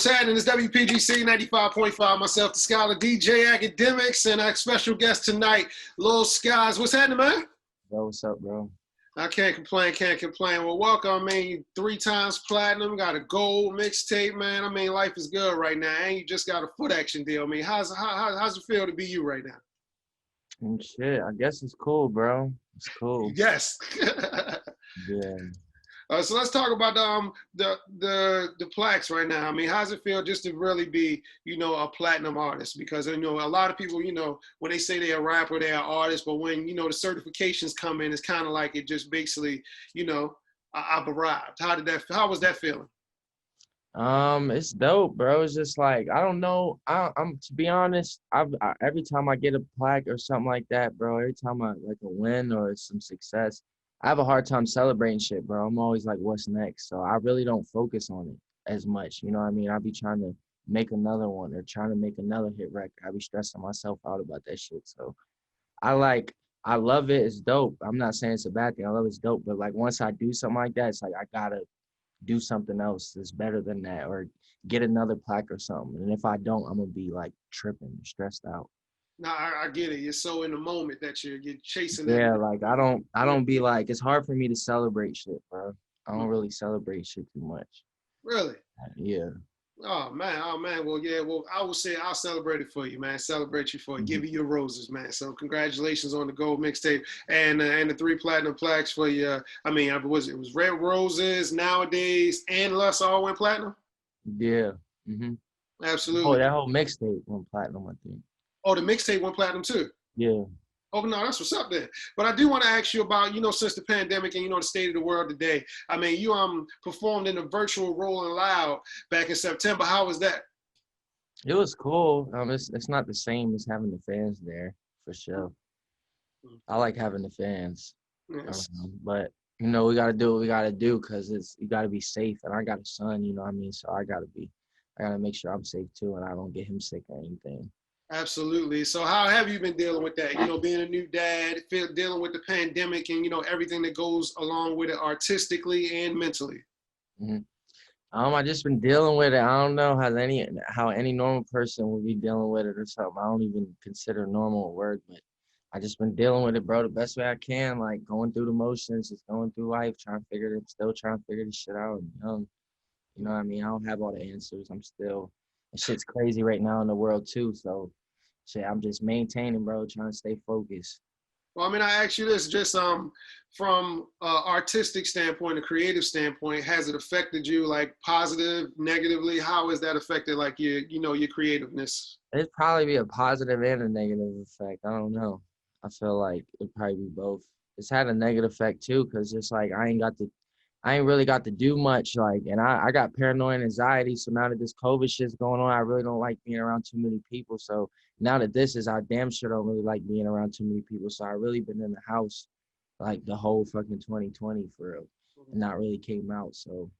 What's happening? It's WPGC 95.5. Myself, the Scholar, DJ Academics, and our special guest tonight, Lil Skies. What's happening, man? Yo, what's up, bro? I can't complain, can't complain. Well, welcome. I mean, 3 times platinum, got a gold mixtape, man. I mean, life is good right now. And you just got a foot action deal. I mean, how's it feel to be you right now? Shit, I guess it's cool, bro. It's cool. Yes. Yeah. So let's talk about the plaques right now. I mean, how's it feel just to really be, a platinum artist? Because, a lot of people, when they say they're a rapper, they're an artist, but when, the certifications come in, it's kind of like it just basically, I've arrived. How was that feeling? It's dope, bro. It's just like, I don't know. I'm to be honest, every time I get a plaque or something like that, bro, every time I like a win or some success, I have a hard time celebrating shit, bro. I'm always like, what's next? So I really don't focus on it as much. You know what I mean? I be trying to make another one or trying to make another hit record. I be stressing myself out about that shit. So I love it. It's dope. I'm not saying it's a bad thing. I love it's dope. But like once I do something like that, it's like I gotta do something else that's better than that or get another plaque or something. And if I don't, I'm gonna be like tripping, stressed out. No, I get it. You're so in the moment that you're chasing that. Yeah, like I don't be like, it's hard for me to celebrate shit, bro. I don't really celebrate shit too much. Really? Yeah. Oh man. Well, yeah. Well, I will say I'll celebrate it for you, man. Celebrate you for it. Give you your roses, man. So congratulations on the gold mixtape and the 3 platinum plaques for you. I mean, it was Red Roses, Nowadays, and Lust all went platinum. Yeah. Absolutely. Oh, that whole mixtape went platinum, I think. Oh, the mixtape went platinum too. Yeah. Oh, no, that's what's up there. But I do want to ask you about, since the pandemic and, the state of the world today. I mean, you performed in a virtual Rolling Loud back in September. How was that? It was cool. It's not the same as having the fans there, for sure. I like having the fans. Yes. But, we got to do what we got to do because you got to be safe. And I got a son, you know what I mean? So I got to make sure I'm safe too and I don't get him sick or anything. Absolutely. So how have you been dealing with that? Being a new dad, dealing with the pandemic and, everything that goes along with it artistically and mentally. I just been dealing with it. I don't know how any normal person would be dealing with it or something. I don't even consider normal a word, but I just been dealing with it, bro, the best way I can, like going through the motions, just going through life, still trying to figure this shit out. You know what I mean? I don't have all the answers. Shit's crazy right now in the world too. So shit, I'm just maintaining, bro, trying to stay focused. Well, I mean, I ask you this, just from artistic standpoint, a creative standpoint, has it affected you like positive, negatively? How has that affected like your creativeness? It'd probably be a positive and a negative effect. I don't know. I feel like it'd probably be both. It's had a negative effect too, because it's like I ain't really got to do much, like, and I got paranoid anxiety. So now that this COVID shit's going on, I really don't like being around too many people. So now that this is, I damn sure don't really like being around too many people. So I really been in the house like the whole fucking 2020 for real, and not really came out. So,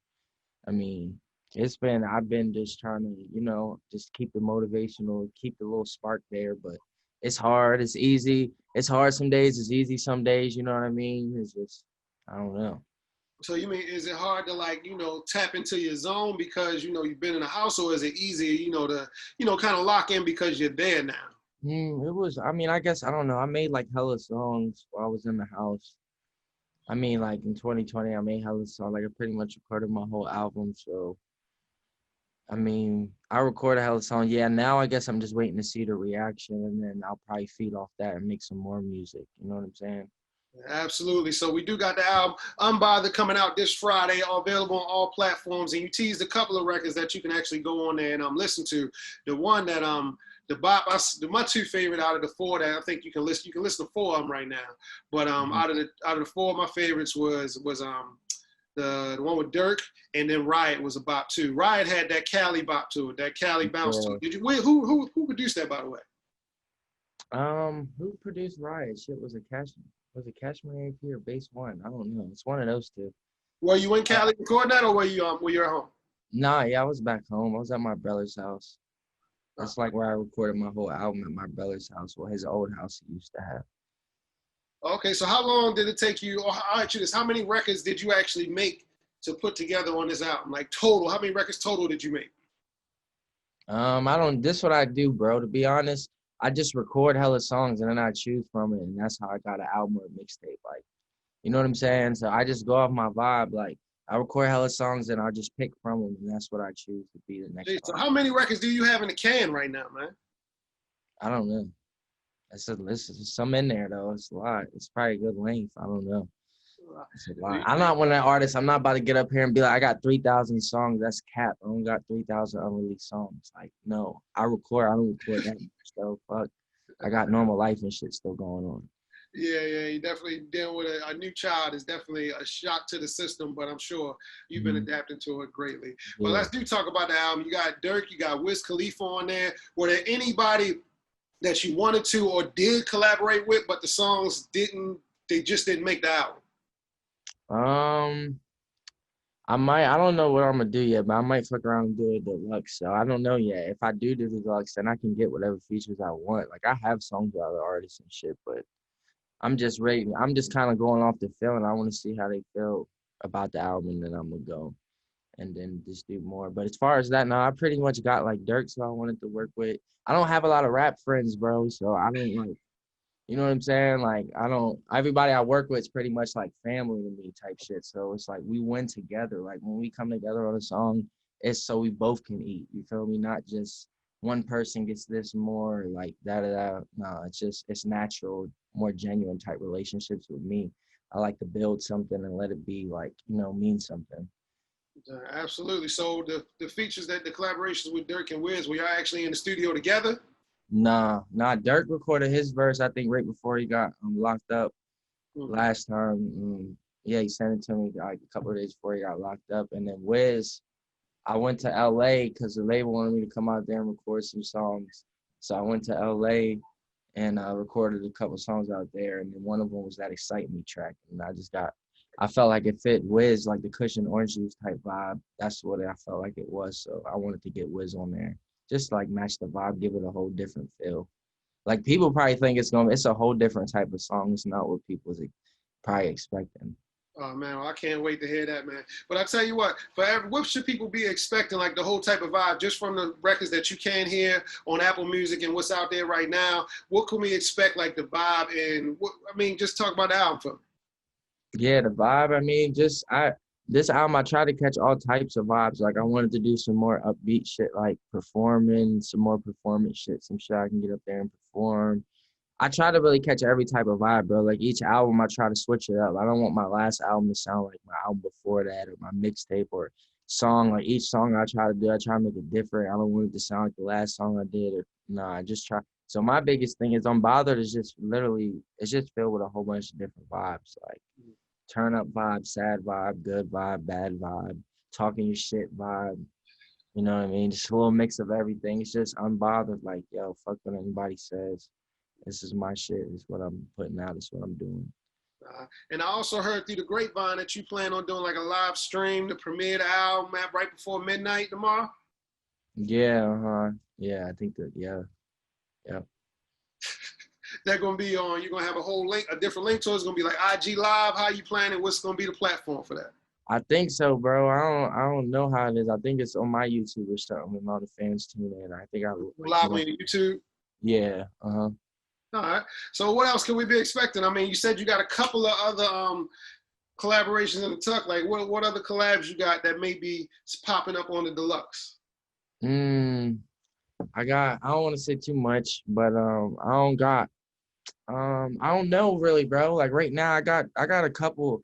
I mean, I've been just trying to, just keep the motivational, keep the little spark there, but it's hard. It's easy. It's hard some days. It's easy some days. You know what I mean? It's just, I don't know. So you mean, is it hard to like, tap into your zone because, you've been in the house, or is it easy, to, kind of lock in because you're there now? It was, I guess, I don't know. I made like hella songs while I was in the house. I mean, like in 2020, I made hella songs. Like I pretty much recorded my whole album. So, I mean, I recorded a hella song. Yeah, now I guess I'm just waiting to see the reaction and then I'll probably feed off that and make some more music. You know what I'm saying? Absolutely. So we do got the album Unbothered coming out this Friday, available on all platforms. And you teased a couple of records that you can actually go on there and listen to. The one that my 2 favorite out of the 4 that I think you can listen to 4 of them right now. But out of the 4, my favorites was the one with Dirk, and then Riot was a bop too. Riot had that Cali bop to it, that Cali bounce to it. Did you who produced that, by the way? Who produced Riot? Shit, was it Cashmere AP or Base One? I don't know. It's one of those 2. Were you in Cali recording that, or were you at home? Nah, yeah, I was back home. I was at my brother's house. That's like where I recorded my whole album, at my brother's house, or his old house he used to have. Okay, so how long did it take you, or I'll ask you this, how many records did you actually make to put together on this album? Like total, how many records total did you make? This what I do, bro. To be honest, I just record hella songs and then I choose from it, and that's how I got an album or a mixtape. Like, you know what I'm saying? So I just go off my vibe. Like, I record hella songs and I just pick from them, and that's what I choose to be the next Jeez, so song. how many records do you have in the can right now, man? I don't know. That's a list. There's some in there though. It's a lot. It's probably a good length. I don't know. It's a lot. I'm not one of the artists. I'm not about to get up here and be like, I got 3,000 songs. That's cap. I only got 3,000 unreleased songs. Like, no, I record. I don't record that much though. Fuck. I got normal life and shit still going on. Yeah, you definitely dealing with a new child is definitely a shock to the system, but I'm sure you've been adapting to it greatly. But Yeah. let's talk about the album. You got Dirk, you got Wiz Khalifa on there. Were there anybody that you wanted to or did collaborate with, but the songs they just didn't make the album? I don't know what I'm gonna do yet, but I might fuck around and do a deluxe. So I don't know yet. If I do the deluxe, then I can get whatever features I want. Like I have songs with other artists and shit, but I'm just ready. I'm just kind of going off the feeling. I want to see how they feel about the album, and then I'm gonna go and then just do more. But as far as that, no, I pretty much got like Dirk, so I wanted to work with. I don't have a lot of rap friends, bro, so I don't like. You know what I'm saying? Like I don't. Everybody I work with is pretty much like family to me, type shit. So it's like we win together. Like when we come together on a song, it's so we both can eat. You feel me? Not just one person gets this more like da. No, it's natural, more genuine type relationships with me. I like to build something and let it be like mean something. Absolutely. So the features the collaborations with Dirk and Wiz, were y'all actually in the studio together? Nah. Dirk recorded his verse, I think, right before he got locked up last time. Yeah, he sent it to me like a couple of days before he got locked up. And then Wiz, I went to LA because the label wanted me to come out there and record some songs. So I went to LA and recorded a couple songs out there. And then one of them was that Excite Me track. And I felt like it fit Wiz, like the Cushion Orange Juice type vibe. That's what I felt like it was. So I wanted to get Wiz on there. Just like match the vibe, give it a whole different feel. Like people probably think it's a whole different type of song. It's not what people's probably expecting. Oh man, well, I can't wait to hear that, man. But I tell you what, what should people be expecting? Like the whole type of vibe, just from the records that you can hear on Apple Music and what's out there right now. What can we expect? Like the vibe and just talk about the album for me. Yeah, the vibe. I mean, this album, I try to catch all types of vibes. Like I wanted to do some more upbeat shit, like performing, some more performance shit, some shit I can get up there and perform. I try to really catch every type of vibe, bro. Like each album, I try to switch it up. I don't want my last album to sound like my album before that or my mixtape or song. Like each song I try to make it different. I don't want it to sound like the last song I did or I just try. So my biggest thing is Unbothered is just literally, it's just filled with a whole bunch of different vibes. Like turn up vibe, sad vibe, good vibe, bad vibe, talking your shit vibe. You know what I mean? Just a little mix of everything. It's just unbothered. Like, yo, fuck what anybody says. This is my shit. It's what I'm putting out. It's what I'm doing. And I also heard through the grapevine that you plan on doing like a live stream to premiere the album right before midnight tomorrow. Yeah, yeah, I think that, yeah. They're gonna be on. You're gonna have a different link to it. It's gonna be like IG Live. How you planning? What's gonna be the platform for that? I think so, bro. I don't know how it is. I think it's on my YouTube or something, and all the fans tune in. I think Live on YouTube. Yeah. All right. So what else can we be expecting? I mean, you said you got a couple of other collaborations in the tuck. Like what other collabs you got that may be popping up on the deluxe? I don't want to say too much, but I don't know really, bro. Like right now I got a couple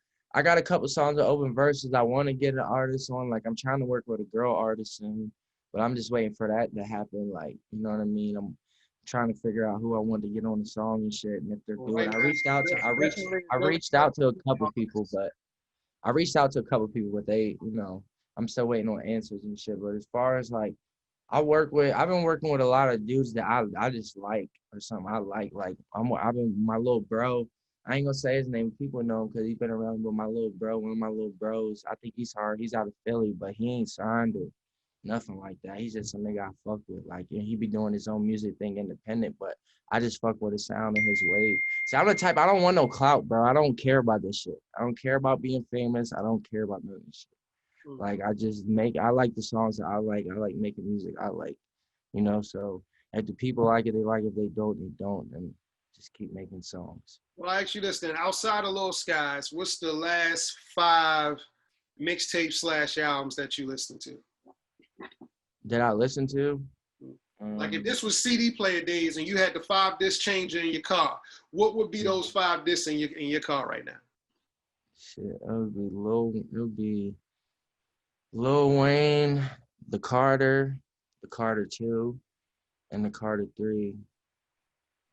songs of open verses I want to get an artist on. Like I'm trying to work with a girl artist soon, but I'm just waiting for that to happen. Like, you know what I mean? I'm trying to figure out who I want to get on the song and shit, and if they're doing. I reached out to a couple people, but they, I'm still waiting on answers and shit. But as far as like I've been working with a lot of dudes that I just like or something. I like I've been my little bro. I ain't gonna say his name. People know him because he's been around with my little bro. One of my little bros. I think he's hard. He's out of Philly, but he ain't signed or nothing like that. He's just a nigga I fuck with. Like, and he be doing his own music thing independent, but I just fuck with his sound and his wave. See, I'm the type, I don't want no clout, bro. I don't care about this shit. I don't care about being famous. I don't care about none of this shit. Like I like the songs that I like. I like making music I like. you know. So if the people like it, they like it. If they don't, they don't. And just keep making songs. Well, I ask you this then. Outside of Lil Skies, what's the last 5 mixtapes / albums that you listened to? That I listen to? Like if this was CD player days and you had the 5 disc changer in your car, what would be those 5 discs in your car right now? Shit, it would be Lil Wayne, the Carter 2, and the Carter 3.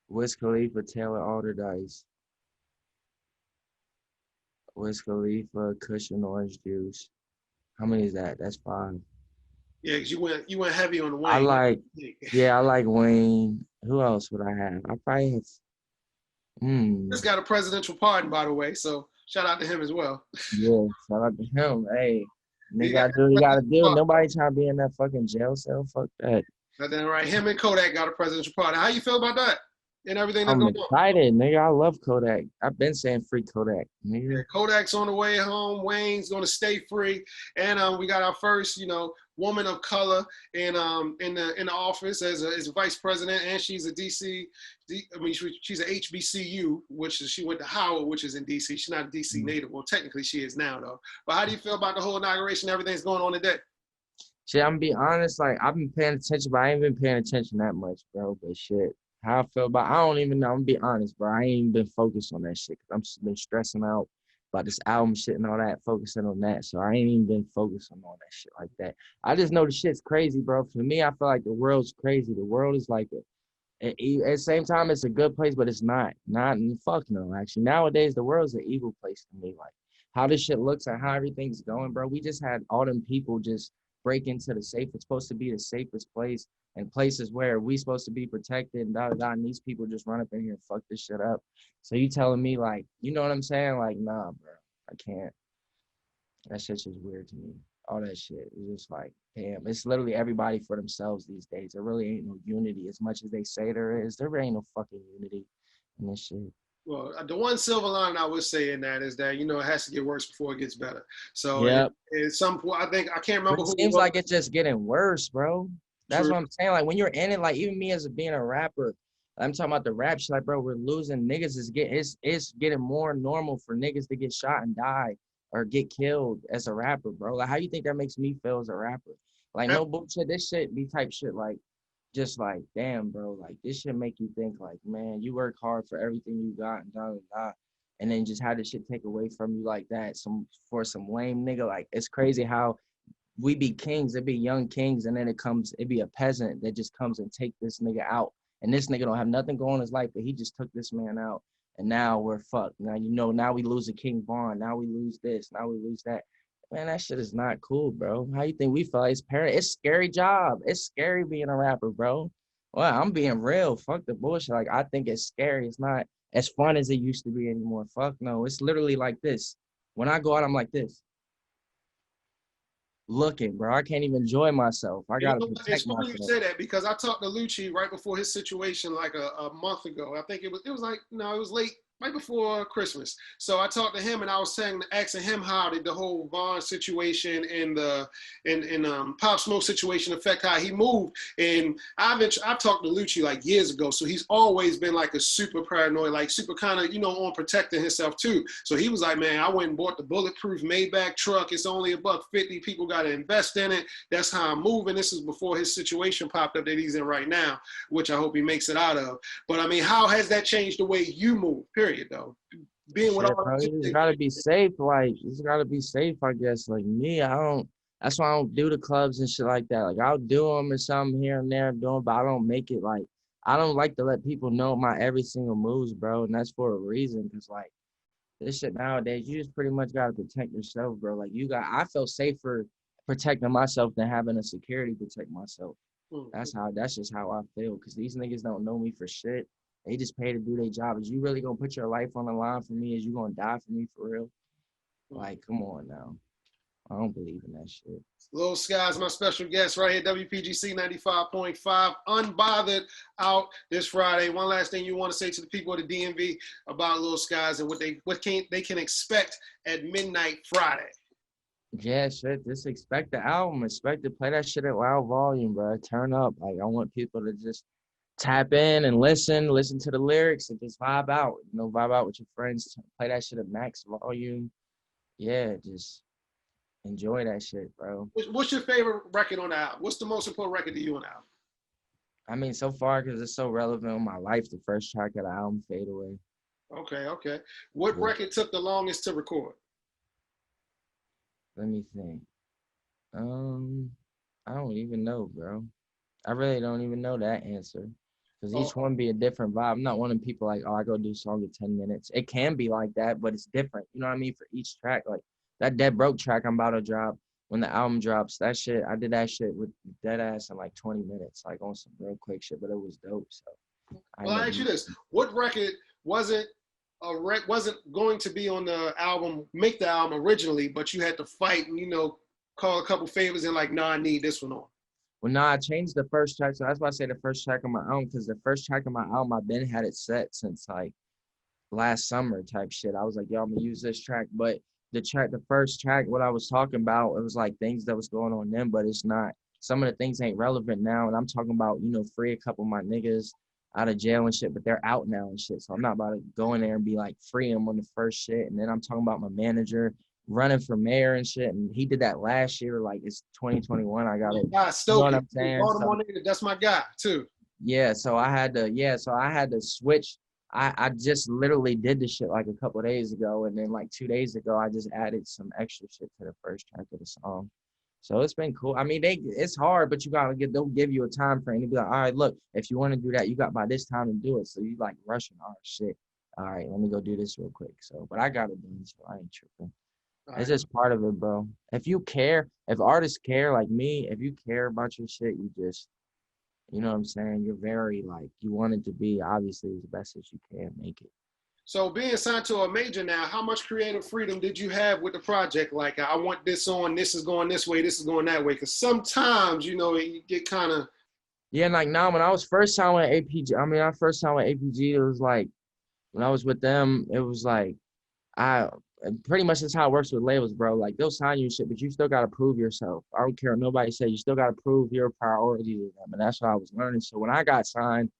Wiz Khalifa, Taylor Alderdice. Wiz Khalifa, Cushion Orange Juice. How many is that? That's 5. Yeah, because you went heavy on the Wayne. I like Wayne. Who else would I have? I probably have. Just got a presidential pardon, by the way, so shout out to him as well. Yeah, shout out to him. Hey, nigga gotta do what you gotta do. Nobody trying to be in that fucking jail cell. Fuck that. But then, right, him and Kodak got a presidential pardon. How you feel about that? And everything that's I'm going on. excited, nigga. I love Kodak. I've been saying free Kodak, nigga. Yeah, Kodak's on the way home. Wayne's gonna stay free, and we got our first, woman of color in the office as a vice president, and she's a DC. She's a HBCU, she went to Howard, which is in DC. She's not a DC native. Well, technically she is now, though. But how do you feel about the whole inauguration? Everything's going on today. Shit, I'm gonna be honest. Like I've been paying attention, but I ain't been paying attention that much, bro. But shit. How I feel about, I don't even know. I'm gonna be honest, bro. I ain't even been focused on that shit. I'm just been stressing out about this album shit and all that, focusing on that. So I ain't even been focused on all that shit like that. I just know the shit's crazy, bro. For me, I feel like the world's crazy. The world is like at the same time, it's a good place, but it's not. Fuck no, actually. Nowadays, the world's an evil place to me. Like how this shit looks and how everything's going, bro. We just had all them people just break into the safe. It's supposed to be the safest place. And places where we supposed to be protected and and these people just run up in here and fuck this shit up. So you telling me like, you know what I'm saying? Like, nah, bro, I can't. That shit's just weird to me. All that shit is just like, damn, it's literally everybody for themselves these days. There really ain't no unity as much as they say there is. There ain't no fucking unity in this shit. Well, the one silver line I would say in that is that, it has to get worse before it gets better. So yep. at some point, I can't remember who. It seems like it's just getting worse, bro. That's what I'm saying. Like when you're in it, like even me as being a rapper, I'm talking about the rap shit. Like, bro, we're losing. Niggas it's getting more normal for niggas to get shot and die or get killed as a rapper, bro. Like, how you think that makes me feel as a rapper? Like, no bullshit. This shit be type shit. Like, just like, damn, bro. Like, this shit make you think, like, man, you work hard for everything you got and then just have this shit take away from you like that. For some lame nigga. Like, it's crazy how we be kings, it be young kings, and then it be a peasant that just comes and take this nigga out. And this nigga don't have nothing going in his life, but he just took this man out. And now we're fucked. Now, now we lose a King Vaughn. Now we lose this. Now we lose that. Man, that shit is not cool, bro. How you think we feel? It's a scary job. It's scary being a rapper, bro. Well, I'm being real. Fuck the bullshit. Like, I think it's scary. It's not as fun as it used to be anymore. Fuck no. It's literally like this. When I go out, I'm like this. Looking, bro. I can't even enjoy myself. I gotta protect myself. It's funny you say that because I talked to Lucci right before his situation like a month ago. I think it was like, no, it was late, right before Christmas. So I talked to him and I was asking him how did the whole Vaughn situation and the Pop Smoke situation affect how he moved. And I've talked to Lucci like years ago. So he's always been like a super paranoid, like super kind of, on protecting himself too. So he was like, man, I went and bought the bulletproof Maybach truck. It's only $150. People got to invest in it. That's how I'm moving. This is before his situation popped up that he's in right now, which I hope he makes it out of. But I mean, how has that changed the way you move? Period, though. Being with all bro, you just gotta be safe. Like, you just gotta be safe, I guess. Like me, that's why I don't do the clubs and shit like that. Like, I'll do them and something here and there, but I don't make it like, I don't like to let people know my every single moves, bro. And that's for a reason. Cause like this shit nowadays, you just pretty much gotta protect yourself, bro. Like I feel safer protecting myself than having a security protect myself. That's just how I feel. Cause these niggas don't know me for shit. They just pay to do their job. Is you really gonna put your life on the line for me? Is you gonna die for me for real? Like, come on now. I don't believe in that shit. Lil Skies, my special guest right here, WPGC 95.5, Unbothered, out this Friday. One last thing you want to say to the people of the DMV about Lil Skies and what they can expect at midnight Friday. Yeah, shit. Just expect the album. Expect to play that shit at loud volume, bro. Turn up. Like I want people to just tap in and listen to the lyrics and just vibe out. You know, vibe out with your friends. Play that shit at max volume. Yeah, just enjoy that shit, bro. What's your favorite record on the album? What's the most important record to you on the album? I mean, so far because it's so relevant in my life, the first track of the album, Fade Away. Okay, okay. What Yeah. record took the longest to record? Let me think. Um, I don't even know, bro. I really don't even know that answer. Because Oh, each one be a different vibe. I'm not one of them people like, oh, I go do a song in 10 minutes. It can be like that, but it's different. You know what I mean? For each track. Like that Dead Broke track I'm about to drop, when the album drops, that shit, I did that shit with dead ass in like 20 minutes, like on some real quick shit, but it was dope. So I well, end I up ask you using this: what record wasn't wasn't going to be on the album, make the album originally, but you had to fight and call a couple favors and like, nah, I need this one on. Well, nah, I changed the first track. So that's why I say the first track of my album, because the first track of my album, I've been had it set since like last summer type shit. I was like, yo, I'm gonna use this track. But the first track, what I was talking about, it was like things that was going on then, but it's not. Some of the things ain't relevant now. And I'm talking about, free a couple of my niggas out of jail and shit, but they're out now and shit. So I'm not about to go in there and be like, free them on the first shit. And then I'm talking about my manager running for mayor and shit. And he did that last year. Like it's 2021. I got it. Yeah, You know what Stokey, I'm saying? Baltimore So native. That's my guy too. so I had to switch. I just literally did this shit like a couple of days ago, and then like 2 days ago, I just added some extra shit to the first track of the song. So it's been cool. I mean, it's hard, but they'll give you a time frame to be like, all right, look, if you want to do that, you got by this time to do it. So you like rushing, all right, shit. All right, let me go do this real quick. So, but I got it done, so I ain't tripping. All It's right. just part of it, bro. If artists care like me, if you care about your shit, you know what I'm saying? You're very like you want it to be obviously as best as you can make it. So being signed to a major now, how much creative freedom did you have with the project? Like, I want this on, this is going this way, this is going that way. Because sometimes, you get kind of. Yeah, and like now when I was first signed with APG, I mean I first signed with APG, it was like when I was with them, it was like I pretty much that's how it works with labels, bro. Like they'll sign you shit, but you still gotta prove yourself. I don't care what nobody say, you still gotta prove you're a priority to them. And that's what I was learning. So when I got signed,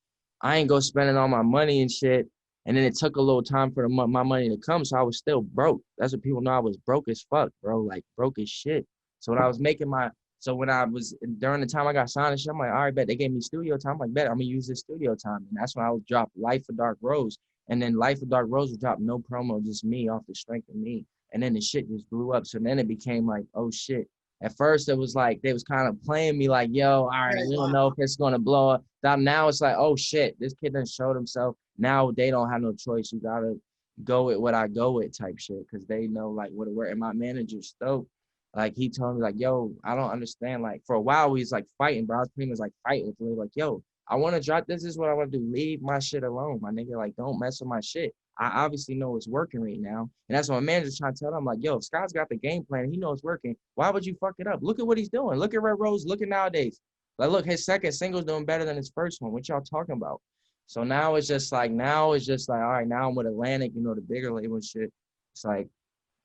I ain't go spending all my money and shit. And then it took a little time for my money to come. So I was still broke. That's what people know. I was broke as fuck, bro. Like broke as shit. So when I was making when I was during the time I got signed and shit, I'm like, all right, bet they gave me studio time. I'm like, bet I'm gonna use this studio time. And that's when I would drop Life of Dark Rose. And then Life of Dark Rose would drop no promo, just me off the strength of me. And then the shit just blew up. So then it became like, oh shit. At first, it was like they was kind of playing me like, yo, all right, we don't know if it's gonna blow up. Now it's like, oh shit, this kid done showed himself. Now they don't have no choice. You gotta go with what I go with type shit because they know like what it work. And my manager Stoke, like he told me like, yo, I don't understand. Like for a while we was like fighting, bro. I was pretty much like fighting with him. Like, yo, I want to drop this. Is what I want to do. Leave my shit alone, my nigga. Like, don't mess with my shit. I obviously know it's working right now. And that's what my manager's trying to tell them. Like, yo, if Scott's got the game plan, he knows it's working. Why would you fuck it up? Look at what he's doing. Look at Red Rose. Look at nowadays. Like, look, his second single's doing better than his first one. What y'all talking about? So now it's just like, all right, now I'm with Atlantic, the bigger label and shit. It's like,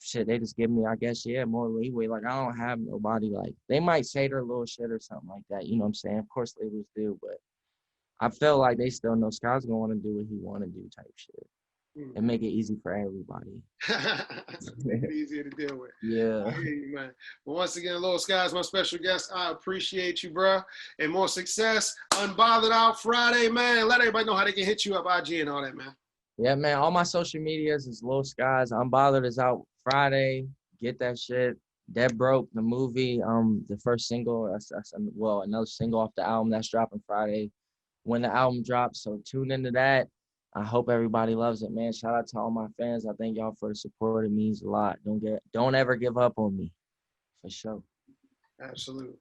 shit, they just give me, I guess, yeah, more leeway. Like, I don't have nobody, like, they might say their little shit or something like that. You know what I'm saying? Of course, labels do, but I feel like they still know Scott's going to want to do what he want to do type shit and make it easy for everybody. Easier to deal with. Yeah. I hear you, man. But once again, Lil Sky's my special guest. I appreciate you, bro. And more success. Unbothered Out Friday, man. Let everybody know how they can hit you up, IG and all that, man. Yeah, man. All my social medias is Lil Skies. Unbothered is out Friday. Get that shit. Dead Broke, the movie, the first single, another single off the album that's dropping Friday when the album drops. So tune into that. I hope everybody loves it, man. Shout out to all my fans. I thank y'all for the support. It means a lot. Don't ever give up on me. For sure. Absolutely.